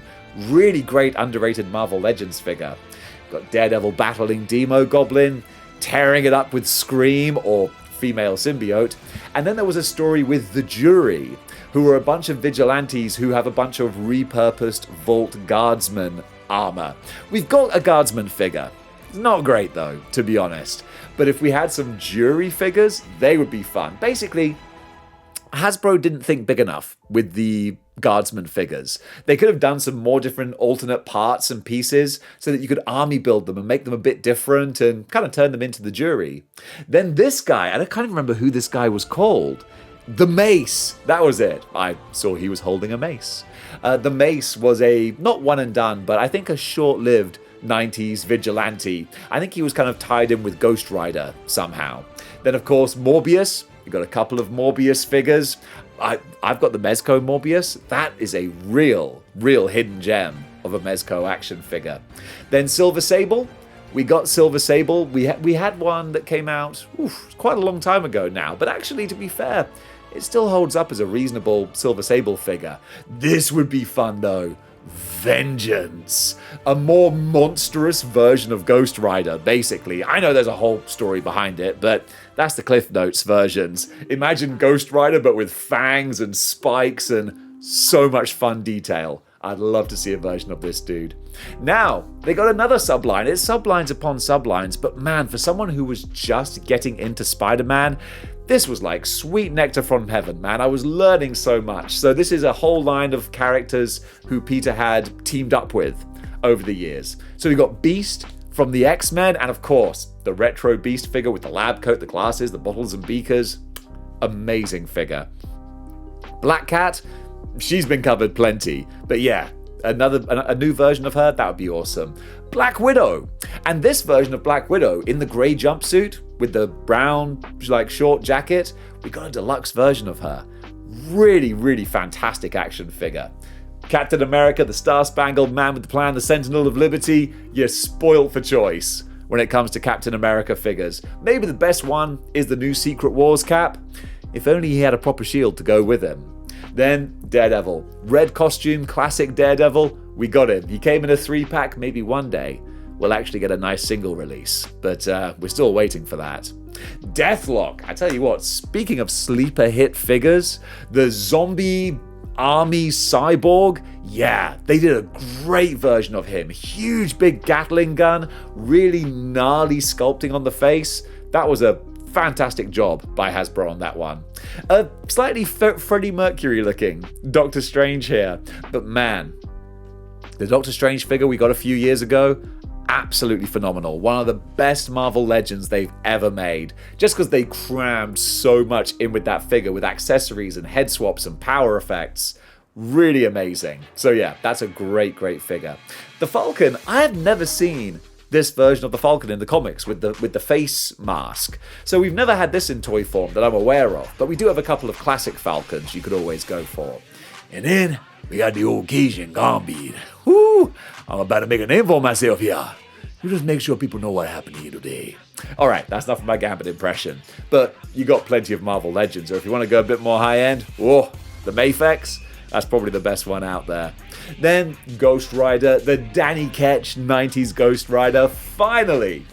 Really great underrated Marvel Legends figure. Got Daredevil battling Demo Goblin, tearing it up with Scream or female symbiote. And then there was a story with The Jury, who are a bunch of vigilantes who have a bunch of repurposed Vault Guardsman armor. We've got a Guardsman figure. It's not great though, to be honest. But if we had some Jury figures, they would be fun. Basically, Hasbro didn't think big enough with the Guardsman figures. They could have done some more different alternate parts and pieces so that you could army build them and make them a bit different and kind of turn them into the Jury. Then this guy, and I can't even remember who this guy was called. The Mace. That was it. I saw he was holding a mace. The Mace was a, not one and done, but I think a short-lived 90s vigilante. I think he was kind of tied in with Ghost Rider somehow. Then, of course, Morbius. We've got a couple of Morbius figures. I've got the Mezco Morbius. That is a real hidden gem of a Mezco action figure. Then Silver Sable. We got Silver Sable. We had one that came out quite a long time ago now. But actually, to be fair, it still holds up as a reasonable Silver Sable figure. This would be fun, though. Vengeance. A more monstrous version of Ghost Rider, basically. I know there's a whole story behind it, but that's the Cliff Notes versions. Imagine Ghost Rider, but with fangs and spikes and so much fun detail. I'd love to see a version of this dude. Now, they got another subline. It's sublines upon sublines, but man, for someone who was just getting into Spider-Man, this was like sweet nectar from heaven, man. I was learning so much. So this is a whole line of characters who Peter had teamed up with over the years. So we got Beast from the X-Men, and of course, the retro Beast figure with the lab coat, the glasses, the bottles and beakers. Amazing figure. Black Cat, she's been covered plenty. But yeah, a new version of her, that would be awesome. Black Widow. And this version of Black Widow in the grey jumpsuit with the brown, like, short jacket, we got a deluxe version of her. Really fantastic action figure. Captain America, the Star-Spangled Man with the Plan, the Sentinel of Liberty, you're spoilt for choice when it comes to Captain America figures. Maybe the best one is the new Secret Wars Cap. If only he had a proper shield to go with him. Then Daredevil. Red costume, classic Daredevil. We got him. He came in a 3-pack. Maybe one day we'll actually get a nice single release. But we're still waiting for that. Deathlock. I tell you what, speaking of sleeper hit figures, the zombie army cyborg, yeah, they did a great version of him. Huge big Gatling gun, really gnarly sculpting on the face. That was a fantastic job by Hasbro on that one. A slightly Freddie Mercury looking Doctor Strange here, but man, the Doctor Strange figure we got a few years ago, absolutely phenomenal. One of the best Marvel Legends they've ever made, just because they crammed so much in with that figure, with accessories and head swaps and power effects. Really amazing. So yeah, that's a great figure. The Falcon, I have never seen this version of the Falcon in the comics with the face mask. So we've never had this in toy form that I'm aware of, but we do have a couple of classic Falcons you could always go for. And then we got the old Cajun Gambit. Woo! I'm about to make a name for myself here. You just make sure people know what happened here today. Alright, that's enough of my Gambit impression. But you got plenty of Marvel Legends, or if you want to go a bit more high-end, the Mafex, that's probably the best one out there. Then Ghost Rider, the Danny Ketch 90s Ghost Rider. Finally,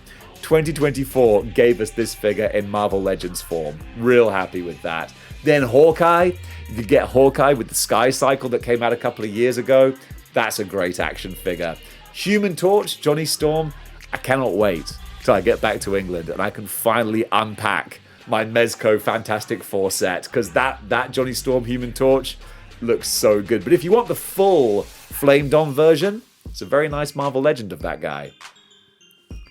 2024 gave us this figure in Marvel Legends form. Real happy with that. Then Hawkeye. You could get Hawkeye with the Sky Cycle that came out a couple of years ago. That's a great action figure. Human Torch, Johnny Storm. I cannot wait till I get back to England and I can finally unpack my Mezco Fantastic Four set, because that Johnny Storm Human Torch looks so good. But if you want the full Flamed On version, it's a very nice Marvel Legend of that guy.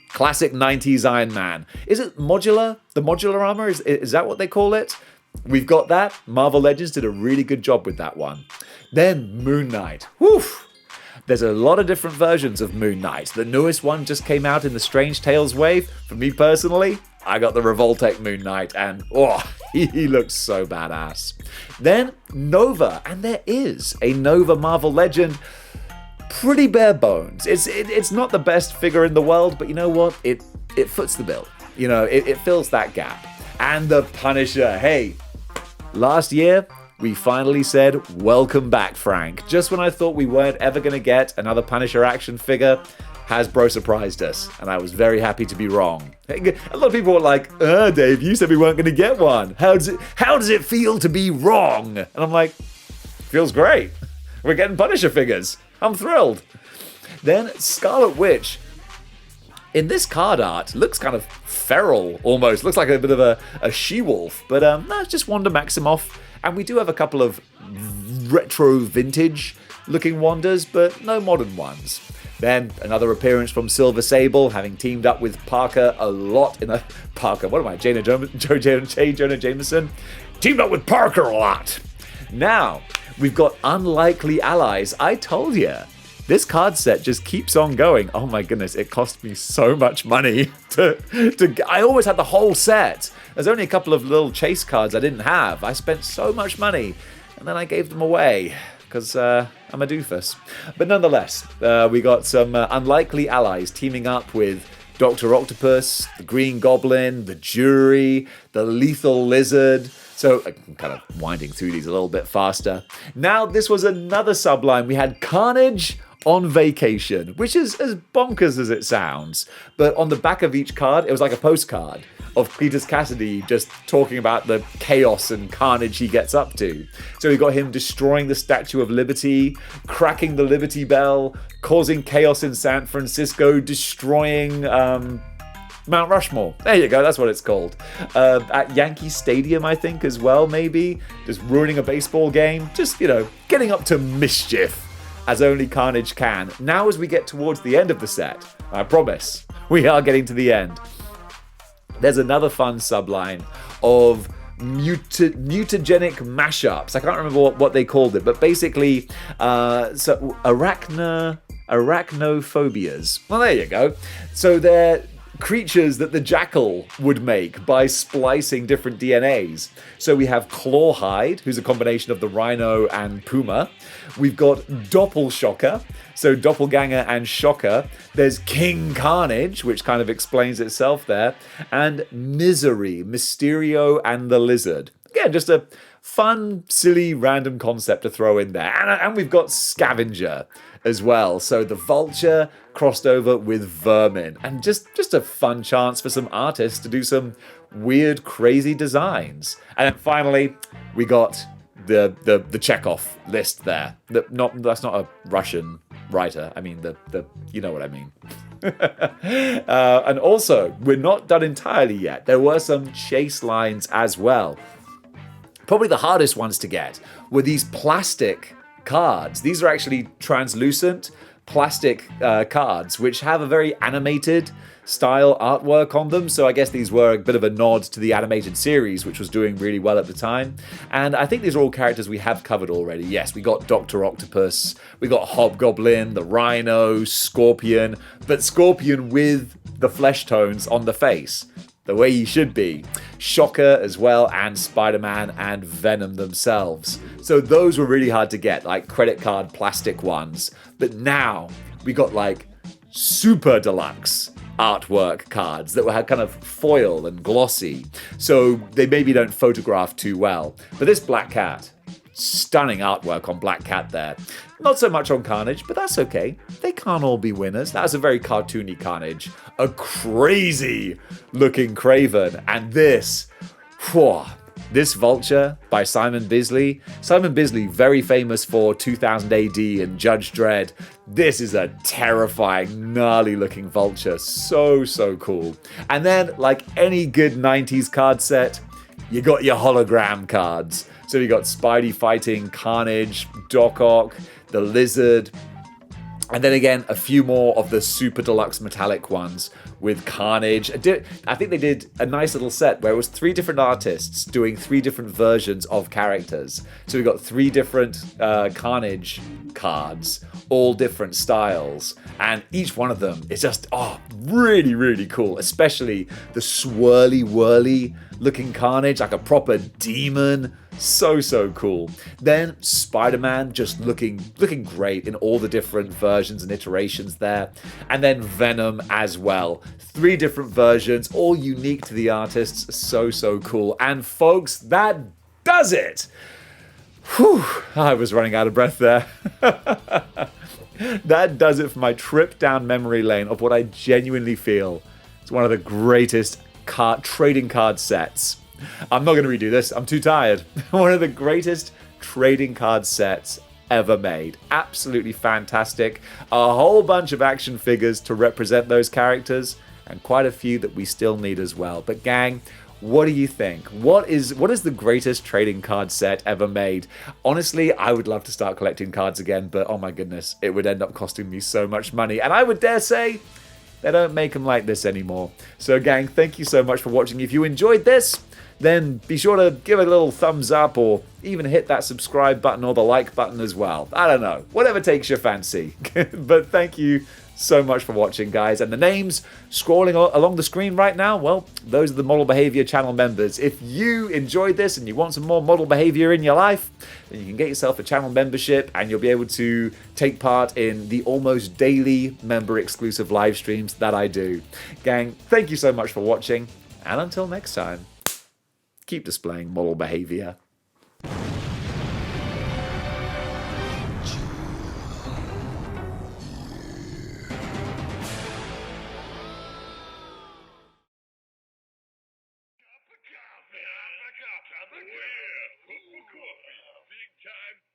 Classic 90s Iron Man. Is it modular? The modular armor? Is that what they call it? We've got that. Marvel Legends did a really good job with that one. Then Moon Knight. Woof! There's a lot of different versions of Moon Knight. The newest one just came out in the Strange Tales wave. For me personally, I got the Revoltech Moon Knight, and he looks so badass. Then Nova, and there is a Nova Marvel Legend. Pretty bare bones. It's not the best figure in the world, but you know what? It foots the bill. You know, it fills that gap. And the Punisher. Hey, last year we finally said, welcome back, Frank. Just when I thought we weren't ever going to get another Punisher action figure, Hasbro surprised us, and I was very happy to be wrong. A lot of people were like, Dave, you said we weren't going to get one. How does it feel to be wrong? And I'm like, feels great. We're getting Punisher figures. I'm thrilled. Then Scarlet Witch, in this card art, looks kind of feral almost. Looks like a bit of a she-wolf. But no, it's just Wanda Maximoff. And we do have a couple of retro vintage looking Wandas, but no modern ones. Then another appearance from Silver Sable, having teamed up with Parker a lot in a... Parker, what am I? J. Jonah Jameson? Teamed up with Parker a lot. Now, we've got Unlikely Allies. I told you. This card set just keeps on going. Oh my goodness, it cost me so much money I always had the whole set. There's only a couple of little chase cards I didn't have. I spent so much money, and then I gave them away, because I'm a doofus. But nonetheless, we got some Unlikely Allies teaming up with Dr. Octopus, the Green Goblin, the Jury, the Lethal Lizard. So I'm kind of winding through these a little bit faster. Now, this was another subline. We had Carnage on Vacation, which is as bonkers as it sounds. But on the back of each card, it was like a postcard of Cletus Cassidy just talking about the chaos and carnage he gets up to. So we got him destroying the Statue of Liberty, cracking the Liberty Bell, causing chaos in San Francisco, destroying Mount Rushmore. There you go, that's what it's called. At Yankee Stadium, I think, as well, maybe. Just ruining a baseball game. Just, getting up to mischief, as only Carnage can. Now, as we get towards the end of the set, I promise, we are getting to the end. There's another fun subline of mutagenic mashups. I can't remember what they called it, but basically, arachnophobias. Well, there you go. So they're creatures that the Jackal would make by splicing different DNAs. So we have Clawhide, who's a combination of the Rhino and Puma. We've got Doppelshocker, so Doppelganger and Shocker. There's King Carnage, which kind of explains itself there. And Misery, Mysterio and the Lizard. Again, just a fun, silly, random concept to throw in there. And we've got Scavenger as well. So the Vulture crossed over with Vermin. And just a fun chance for some artists to do some weird, crazy designs. And then finally, we got the Chekhov list there. That's not a Russian writer. I mean, you know what I mean. And also, we're not done entirely yet. There were some chase lines as well. Probably the hardest ones to get were these plastic cards. These are actually translucent plastic cards, which have a very animated style artwork on them. So I guess these were a bit of a nod to the animated series, which was doing really well at the time. And I think these are all characters we have covered already. Yes, we got Dr. Octopus, we got Hobgoblin, the Rhino, Scorpion, but Scorpion with the flesh tones on the face, the way he should be. Shocker as well, and Spider-Man and Venom themselves. So those were really hard to get, like credit card plastic ones. But now we got like super deluxe artwork cards that were kind of foil and glossy. So they maybe don't photograph too well. But this Black Cat, stunning artwork on Black Cat there. Not so much on Carnage, but that's okay. They can't all be winners. That was a very cartoony Carnage. A crazy looking Kraven. And this Vulture by Simon Bisley. Simon Bisley, very famous for 2000 AD and Judge Dredd. This is a terrifying, gnarly looking Vulture. So cool. And then, like any good 90s card set, you got your hologram cards. So you got Spidey fighting Carnage, Doc Ock, the Lizard, and then again, a few more of the super deluxe metallic ones with Carnage. I think they did a nice little set where it was 3 different artists doing 3 different versions of characters. So we got 3 different Carnage cards, all different styles. And each one of them is just, really, really cool. Especially the swirly, whirly looking Carnage, like a proper demon. So cool. Then Spider-Man just looking great in all the different versions and iterations there. And then Venom as well. 3 different versions, all unique to the artists. So cool. And folks, that does it. Whew, I was running out of breath there. that does it for my trip down memory lane of what I genuinely feel is one of the greatest trading card sets. I'm not going to redo this. I'm too tired. One of the greatest trading card sets ever made. Absolutely fantastic. A whole bunch of action figures to represent those characters, and quite a few that we still need as well. But gang, what do you think? What is the greatest trading card set ever made? Honestly, I would love to start collecting cards again, but oh my goodness, it would end up costing me so much money. And I would dare say, they don't make them like this anymore. So gang, thank you so much for watching. If you enjoyed this, then be sure to give it a little thumbs up or even hit that subscribe button or the like button as well. I don't know, whatever takes your fancy. But thank you so much for watching, guys. And the names scrolling along the screen right now, well, those are the Model Behavior channel members. If you enjoyed this and you want some more Model Behavior in your life, then you can get yourself a channel membership and you'll be able to take part in the almost daily member exclusive live streams that I do. Gang, thank you so much for watching, and until next time, keep displaying model behavior. Coffee. Big time.